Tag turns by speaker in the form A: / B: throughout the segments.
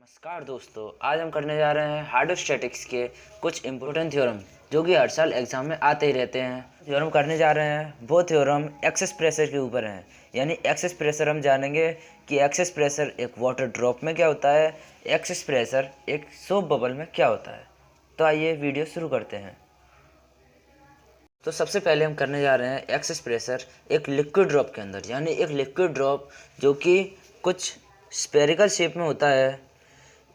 A: नमस्कार दोस्तों, आज हम करने जा रहे हैं हाइड्रोस्टैटिक्स के कुछ इम्पोर्टेंट थ्योरम जो कि हर साल एग्जाम में आते ही रहते हैं। थ्योरम करने जा रहे हैं वो थ्योरम एक्सेस प्रेशर के ऊपर हैं। यानी एक्सेस प्रेशर हम जानेंगे कि एक्सेस प्रेशर एक वाटर ड्रॉप में क्या होता है, एक्सेस प्रेशर एक सोप बबल में क्या होता है। तो आइए वीडियो शुरू करते हैं। तो सबसे पहले हम करने जा रहे हैं एक्सेस प्रेशर एक लिक्विड ड्रॉप के अंदर, यानी एक लिक्विड ड्रॉप जो कि कुछ स्पेरिकल शेप में होता है,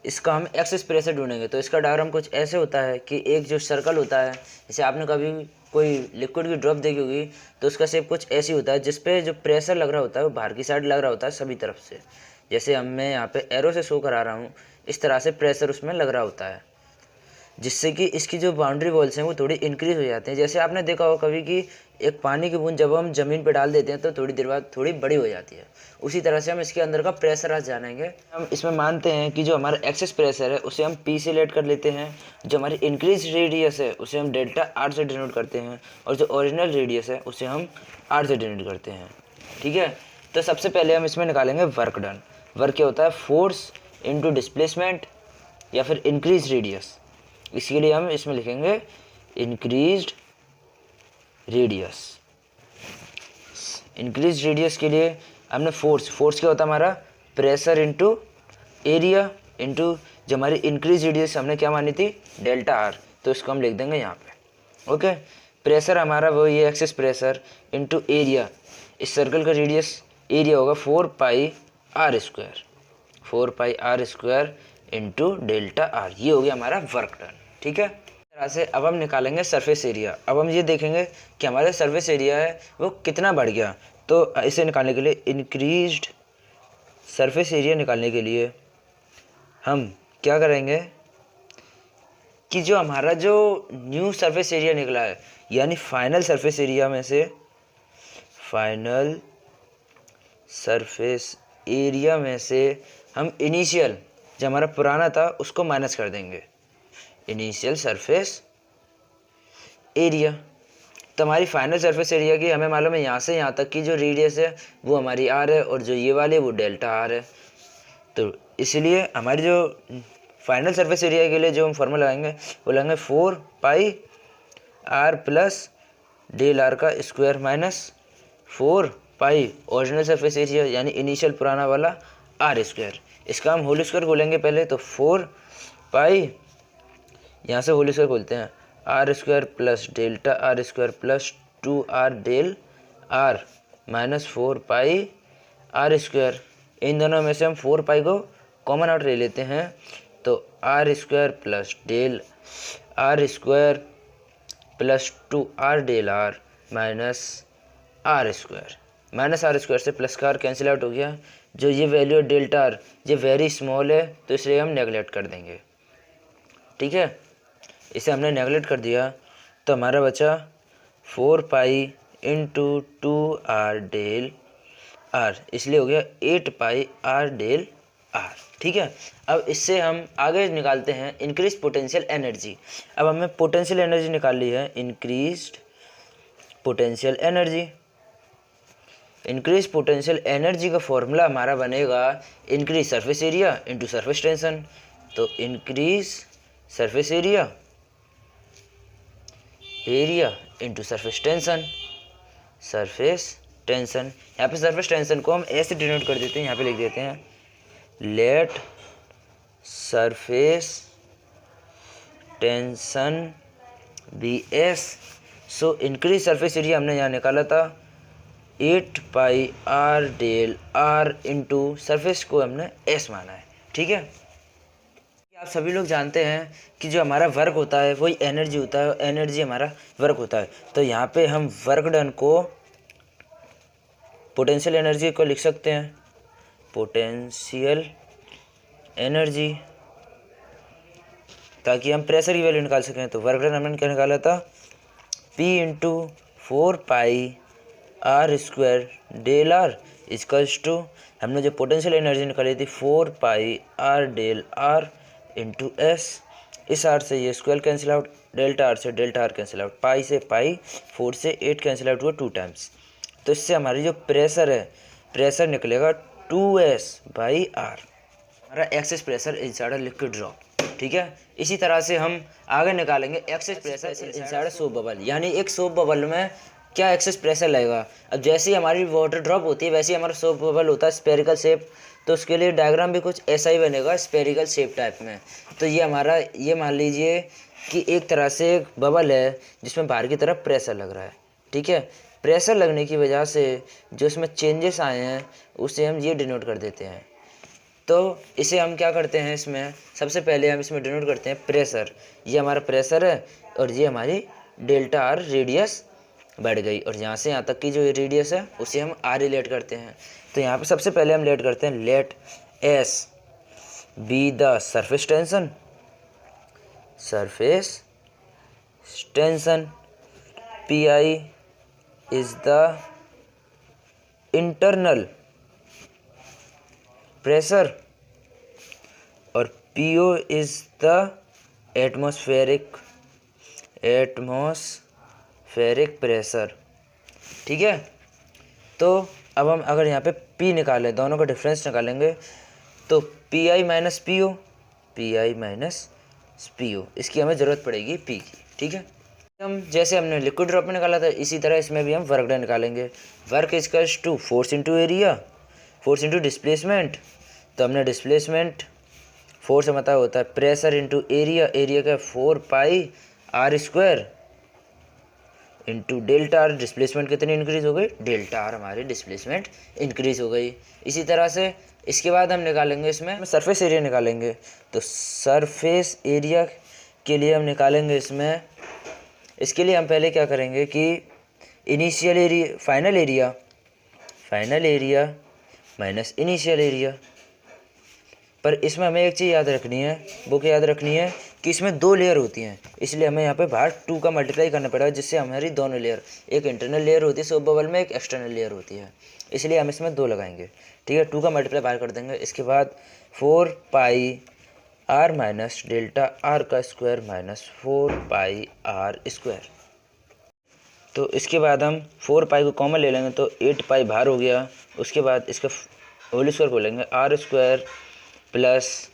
A: इसका हम एक्सेस प्रेशर ढूंढेंगे। तो इसका डायग्राम कुछ ऐसे होता है कि एक जो सर्कल होता है, जैसे आपने कभी कोई लिक्विड की ड्रॉप देखी होगी तो उसका शेप कुछ ऐसी होता है जिसपे जो प्रेशर लग रहा होता है वो बाहर की साइड लग रहा होता है सभी तरफ से। जैसे मैं यहाँ पे एरो से शो करा रहा हूँ, इस तरह से प्रेशर उसमें लग रहा होता है, जिससे कि इसकी जो बाउंड्री वॉल्स हैं वो थोड़ी इंक्रीज हो जाती हैं। जैसे आपने देखा हो कभी कि एक पानी की बूंद जब हम ज़मीन पे डाल देते हैं तो थोड़ी देर बाद थोड़ी बड़ी हो जाती है। उसी तरह से हम इसके अंदर का प्रेशर आज जानेंगे। हम इसमें मानते हैं कि जो हमारा एक्सेस प्रेशर है उसे हम पी से लेट कर लेते हैं, जो हमारी इंक्रीज रेडियस है उसे हम डेल्टा आर से डिनोट करते हैं, और जो ओरिजिनल रेडियस है उसे हम आर से डिनोट करते हैं। ठीक है, तो सबसे पहले हम इसमें निकालेंगे वर्क डन। वर्क क्या होता है? फोर्स इंटू डिस्प्लेसमेंट या फिर इंक्रीज रेडियस। इसके लिए हम इसमें लिखेंगे इंक्रीज्ड रेडियस। इंक्रीज रेडियस के लिए हमने फोर्स क्या होता है हमारा? प्रेशर इंटू एरिया इंटू जो हमारी इंक्रीज रेडियस हमने क्या मानी थी? Delta R. तो इसको हम लिख देंगे यहाँ पे। ओके, प्रेशर हमारा वो ये एक्सेस प्रेशर इंटू एरिया। इस सर्कल का रेडियस एरिया होगा 4 pi r square, 4 pi r square into delta r. ये हो गया हमारा वर्क डन। ठीक है, इस तरह से अब हम निकालेंगे सरफेस एरिया। अब हम ये देखेंगे कि हमारा सरफेस एरिया है वो कितना बढ़ गया। तो इसे निकालने के लिए इंक्रीज्ड सरफेस एरिया निकालने के लिए हम क्या करेंगे कि जो हमारा जो न्यू सरफेस एरिया निकला है, यानी फाइनल सरफेस एरिया में से फाइनल सरफेस एरिया में से हम इनिशियल जो हमारा पुराना था उसको माइनस कर देंगे, इनिशियल सरफेस एरिया। तो हमारी फाइनल सरफेस एरिया की हमें मालूम है यहाँ से यहाँ तक की जो रेडियस है वो हमारी आर है, और जो ये वाली वो डेल्टा आर है। तो इसलिए हमारी जो फाइनल सरफेस एरिया के लिए जो हम फॉर्मूला लगाएंगे वो लगाएंगे 4 pi are plus del are का स्क्वायर माइनस 4 पाई ओरिजिनल सरफेस एरिया यानी इनिशियल पुराना वाला आर स्क्वायर। इसका हम होल स्क्वायर खोलेंगे पहले, तो 4 पाई यहाँ से होल स्क्वायर खोलते हैं, r square plus delta r square plus 2 r del r minus 4 pi r square. इन दोनों में से हम 4 पाई को कॉमन आउट ले लेते हैं, तो r square plus del r square plus 2 r del r minus r square. Minus r square से प्लस का आर कैंसिल आउट हो गया। जो ये वैल्यू डेल्टा आर ये वेरी स्मॉल है तो इसलिए हम नेगलेक्ट कर देंगे। ठीक है, इसे हमने नेगलेक्ट कर दिया तो हमारा बचा 4 pi into 2 r del r, इसलिए हो गया 8 पाई आर डेल आर। ठीक है, अब इससे हम आगे निकालते हैं इंक्रीज पोटेंशियल एनर्जी। अब हमें पोटेंशियल एनर्जी निकाल ली है, increased potential energy. Increase potential energy का फॉर्मूला हमारा बनेगा increase surface area into surface tension. तो increase surface area into surface tension, surface tension. यहाँ पे सरफेस टेंशन को हम ऐसे डिनोट कर देते हैं, यहाँ पे लिख देते हैं let surface tension be S. So increase surface area हमने यहाँ निकाला था 8 pi r del r into surface को हमने एस माना है। ठीक है, आप सभी लोग जानते हैं कि जो हमारा वर्क होता है वही एनर्जी होता है, एनर्जी हमारा वर्क होता है। तो यहाँ पे हम वर्क डन को पोटेंशियल एनर्जी को लिख सकते हैं, पोटेंशियल एनर्जी, ताकि हम प्रेशर की वैल्यू निकाल सकें। तो वर्क डन हमने क्या निकाला था? P into 4 pi r square del r equals to, हमने जो पोटेंशियल एनर्जी निकाली थी 4 pi r del r into S. इस आर से ये square cancel out, delta r से delta r cancel out, pi से पाई, 4 से 8 कैंसिल आउट हुआ 2 टाइम्स। तो इससे हमारी जो प्रेशर है, प्रेशर निकलेगा 2s बाई आर। हमारा excess pressure inside a liquid drop. ठीक है, इसी तरह से हम आगे निकालेंगे excess pressure inside a soap bubble, यानी एक सोप बबल में क्या एक्सेस प्रेशर लगेगा। अब जैसे ही हमारी वाटर ड्रॉप होती है वैसे ही हमारा सोप बबल होता है स्पेरिकल शेप, तो उसके लिए डायग्राम भी कुछ ऐसा ही बनेगा स्पेरिकल शेप टाइप में। तो ये हमारा, ये मान लीजिए कि एक तरह से एक बबल है जिसमें बाहर की तरफ प्रेशर लग रहा है। ठीक है, प्रेशर लगने की वजह से जो इसमें चेंजेस आए हैं उसे हम ये डिनोट कर देते हैं। तो इसे हम क्या करते हैं, इसमें सबसे पहले हम इसमें डिनोट करते हैं प्रेशर। ये हमारा प्रेशर है और ये हमारी डेल्टा आर रेडियस बढ़ गई, और यहाँ से यहाँ तक की जो रेडियस है उसे हम आर रिलेट करते हैं। तो यहाँ पे सबसे पहले हम लेट करते हैं let s be the surface tension, surface tension, p i is the internal pressure और PO is the atmospheric pressure. ठीक है, तो अब हम अगर यहाँ पे P निकालें, दोनों का डिफरेंस निकालेंगे, तो PI माइनस PO, इसकी हमें ज़रूरत पड़ेगी P की। ठीक है, हम जैसे हमने लिक्विड ड्रॉप में निकाला था इसी तरह इसमें भी हम वर्क डन निकालेंगे। Work equals to force into area, force into displacement. तो हमने डिस्प्लेसमेंट, फोर्स मतलब होता है प्रेशर इंटू एरिया, एरिया का 4 pi r square into delta r. Displacement कितनी इंक्रीज हो गई, डेल्टा आर हमारी डिस्प्लेसमेंट इंक्रीज हो गई। इसी तरह से इसके बाद हम निकालेंगे इसमें सरफेस एरिया निकालेंगे। तो सरफेस एरिया के लिए हम निकालेंगे इसमें, इसके लिए हम पहले क्या करेंगे कि initial area, final area minus initial area. पर इसमें हमें एक चीज़ याद रखनी है, वो क्या याद रखनी है कि इसमें 2 लेयर होती हैं, इसलिए हमें यहाँ पे बाहर 2 का मल्टीप्लाई करना पड़ेगा, जिससे हमारी दोनों लेयर, एक इंटरनल लेयर होती है सोप बबल में, एक एक्सटर्नल लेयर होती है, इसलिए हम इसमें 2 लगाएंगे। ठीक है, 2 का मल्टीप्लाई बाहर कर देंगे। इसके बाद 4 pi r minus delta r का square minus 4 pi r square. तो इसके बाद हम 4 पाई को कॉमन ले लेंगे तो 8 पाई बाहर हो गया। उसके बाद इसका होल स्क्वायर खोलेंगे, r square plus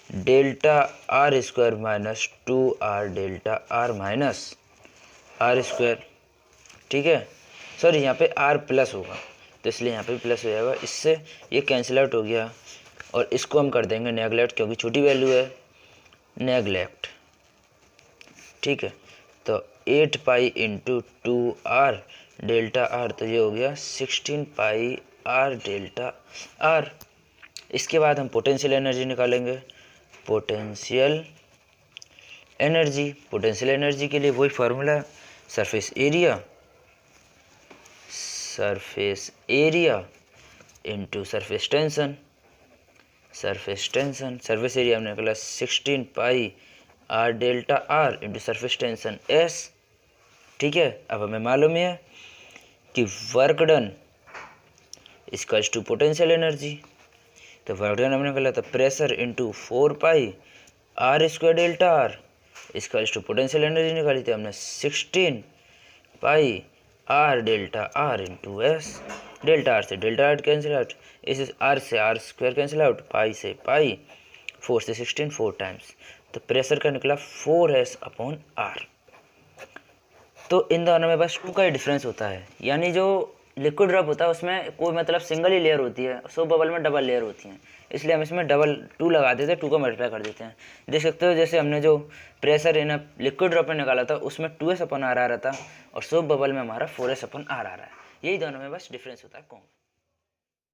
A: delta r square minus 2r delta r minus r square. ठीक है, सॉरी यहाँ पे r प्लस होगा तो इसलिए यहाँ पे प्लस हो जाएगा, इससे ये कैंसिल आउट हो गया। और इसको हम कर देंगे नेगलेक्ट, क्योंकि छोटी वैल्यू है, नेगलेक्ट। ठीक है, तो 8 pi into 2r delta are, तो ये हो गया 16 पाई आर डेल्टा आर। इसके बाद हम पोटेंशियल एनर्जी निकालेंगे। पोटेंशियल एनर्जी के लिए वही formula, surface area into surface tension. Surface area हमने निकाला 16 pi r delta r into surface tension S। ठीक है, अब हमें मालूम है कि work done equals to potential energy. तो वर्क डन हमने निकाला था pressure into 4 pi r square delta r equals to potential energy निकाली थी हमने 16 pi r delta r into S। Delta r से डेल्टा आर कैंसिल आउट, इस r से are square cancel out, pi से पाई, 4 से 16 4 टाइम्स। तो pressure का निकला 4S अपॉन आर। तो इन दोनों में बस 2 का ही डिफरेंस होता है, यानी जो लिक्विड ड्रॉप होता है उसमें कोई मतलब सिंगल ही लेयर होती है, सोप बबल में डबल लेयर होती हैं, इसलिए हम इसमें डबल 2 लगा देते हैं, 2 का मल्टीप्लाई कर देते हैं। देख सकते हो जैसे हमने जो प्रेशर इन लिक्विड ड्रॉप में निकाला था उसमें 2S अपॉन आर आ रहा था, और सोप बबल में हमारा 4S अपॉन आर आ रहा है। यही दोनों में बस डिफरेंस होता है। कौन